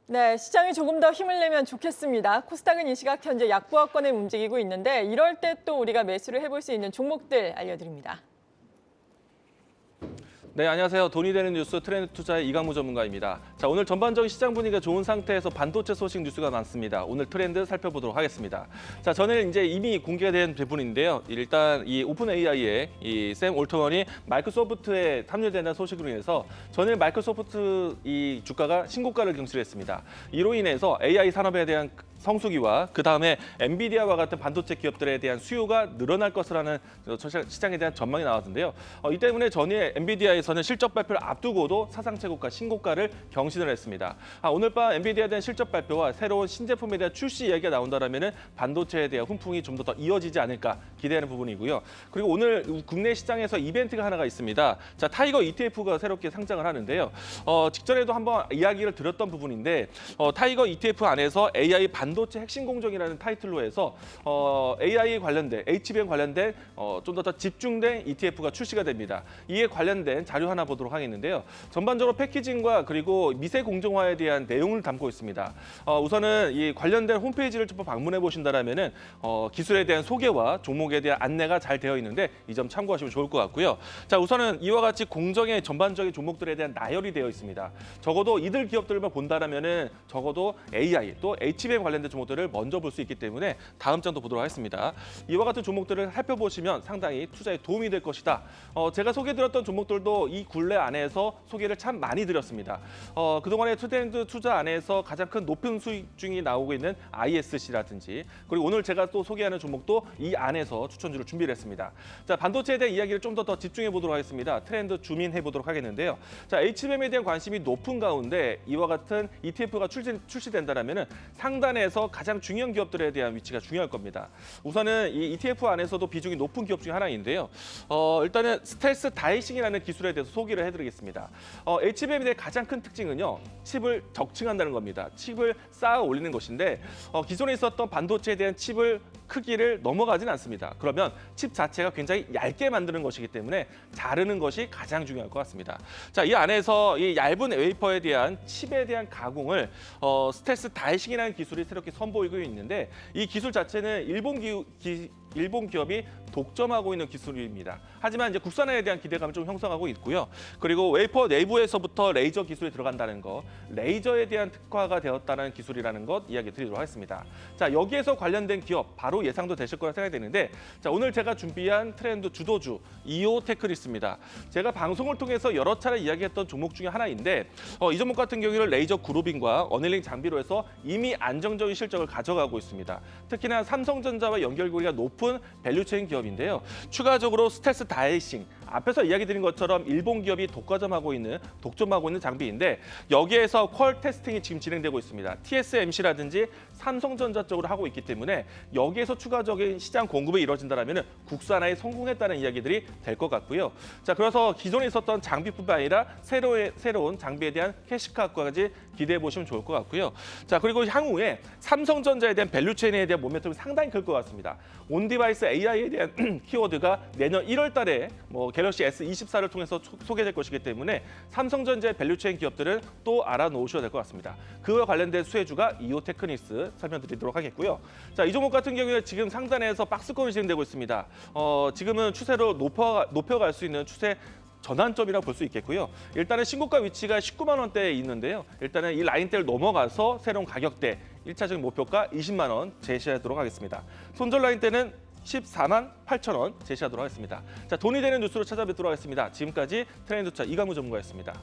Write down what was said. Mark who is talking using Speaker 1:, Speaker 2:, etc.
Speaker 1: 네, 시장이 조금 더 힘을 내면 좋겠습니다. 코스닥은 이 시각 현재 약보합권에 움직이고 있는데 이럴 때 또 우리가 매수를 해볼 수 있는 종목들 알려드립니다.
Speaker 2: 네, 안녕하세요. 돈이 되는 뉴스 트렌드 투자의 이강무 전문가입니다. 자, 오늘 전반적인 시장 분위기가 좋은 상태에서 반도체 소식 뉴스가 많습니다. 오늘 트렌드 살펴보도록 하겠습니다. 자, 저는 이제 이미 공개가 된 부분인데요. 일단 이 오픈 AI의 이 샘 올트먼이 마이크로소프트에 합류되는 소식으로 인해서 전일 마이크로소프트 이 주가가 신고가를 경신했습니다. 이로 인해서 AI 산업에 대한 성수기와 그다음에 엔비디아와 같은 반도체 기업들에 대한 수요가 늘어날 것이라는 시장에 대한 전망이 나왔는데요. 이 때문에 전일 엔비디아에서는 실적 발표를 앞두고도 사상 최고가 신고가를 경신을 했습니다. 오늘 밤 엔비디아에 대한 실적 발표와 새로운 신제품에 대한 출시 이야기가 나온다면 반도체에 대한 훈풍이 좀 더 이어지지 않을까 기대하는 부분이고요. 그리고 오늘 국내 시장에서 이벤트가 하나가 있습니다. 자, 타이거 ETF가 새롭게 상장을 하는데요. 직전에도 한번 이야기를 드렸던 부분인데 타이거 ETF 안에서 AI 반도체 핵심 공정이라는 타이틀로 해서 AI 관련된, HBM 관련된 좀 더 집중된 ETF가 출시가 됩니다. 이에 관련된 자료 하나 보도록 하겠는데요. 전반적으로 패키징과 그리고 미세 공정화에 대한 내용을 담고 있습니다. 우선은 이 관련된 홈페이지를 좀 방문해 보신다면은 기술에 대한 소개와 종목에 대한 안내가 잘 되어 있는데 이 점 참고하시면 좋을 것 같고요. 자, 우선은 이와 같이 공정의 전반적인 종목들에 대한 나열이 되어 있습니다. 적어도 이들 기업들만 본다라면은 적어도 AI 또 HBM 관련된 종목들을 먼저 볼 수 있기 때문에 다음 장도 보도록 하겠습니다. 이와 같은 종목들을 살펴보시면 상당히 투자에 도움이 될 것이다. 제가 소개드렸던 종목들도 이 굴레 안에서 소개를 참 많이 드렸습니다. 그동안의 트렌드 투자 안에서 가장 큰 높은 수익 중이 나오고 있는 ISC라든지 그리고 오늘 제가 또 소개하는 종목도 이 안에서 추천주를 준비를 했습니다. 자, 반도체에 대한 이야기를 좀 더 집중해 보도록 하겠습니다. 트렌드 줌인해 보도록 하겠는데요. 자, HBM에 대한 관심이 높은 가운데 이와 같은 ETF가 출시된다면 상단에서 가장 중요한 기업들에 대한 위치가 중요할 겁니다. 우선은 이 ETF 안에서도 비중이 높은 기업 중에 하나인데요. 일단은 스텔스 다이싱이라는 기술에 대해서 소개를 해드리겠습니다. HBM에 대한 가장 큰 특징은요. 칩을 적층한다는 겁니다. 칩을 쌓아 올리는 것인데 기존에 있었던 반도체에 대한 칩을 크기를 넘어가진 않습니다. 그러면 칩 자체가 굉장히 얇게 만드는 것이기 때문에 자르는 것이 가장 중요할 것 같습니다. 자, 이 안에서 이 얇은 웨이퍼에 대한 칩에 대한 가공을 스텔스 다이싱이라는 기술이 새롭게 선보이고 있는데 이 기술 자체는 일본 기업이 독점하고 있는 기술입니다. 하지만 이제 국산화에 대한 기대감을 좀 형성하고 있고요. 그리고 웨이퍼 내부에서부터 레이저 기술이 들어간다는 것, 레이저에 대한 특화가 되었다는 기술이라는 것 이야기 드리도록 하겠습니다. 자, 여기에서 관련된 기업 바로 예상도 되실 거라 생각이 되는데 자, 오늘 제가 준비한 트렌드 주도주 이오테크니스입니다. 제가 방송을 통해서 여러 차례 이야기했던 종목 중에 하나인데 이 종목 같은 경우에는 레이저 그루빙과 어닐링 장비로 해서 이미 안정적인 실적을 가져가고 있습니다. 특히나 삼성전자와 연결고리가 높은 밸류체인 기업인데요. 추가적으로 스텔스 다이싱, 앞에서 이야기 드린 것처럼 일본 기업이 독점하고 있는 장비인데 여기에서 퀄 테스팅이 지금 진행되고 있습니다. TSMC라든지 삼성전자 쪽으로 하고 있기 때문에 여기에서 추가적인 시장 공급이 이루어진다면 국산화에 성공했다는 이야기들이 될 것 같고요. 자, 그래서 기존에 있었던 장비뿐만 아니라 새로운 장비에 대한 캐시카까지 기대해 보시면 좋을 것 같고요. 자, 그리고 향후에 삼성전자에 대한 밸류체인에 대한 모멘텀이 상당히 클 것 같습니다. 온디바이스 AI에 대한 키워드가 내년 1월 달에 갤럭시 S24를 통해서 소개될 것이기 때문에 삼성전자의 밸류체인 기업들은 또 알아놓으셔야 될 것 같습니다. 그와 관련된 수혜주가 이오테크니스 설명드리도록 하겠고요. 자, 이 종목 같은 경우에 지금 상단에서 박스권이 진행되고 있습니다. 지금은 추세로 높여갈 수 있는 추세 전환점이라고 볼 수 있겠고요. 일단은 신고가 위치가 19만 원대에 있는데요. 일단은 이 라인대를 넘어가서 새로운 가격대 1차적인 목표가 20만 원 제시하도록 하겠습니다. 손절 라인대는 14만 8천 원 제시하도록 하겠습니다. 자, 돈이 되는 뉴스로 찾아뵙도록 하겠습니다. 지금까지 트렌드 투자 이강무 전문가였습니다.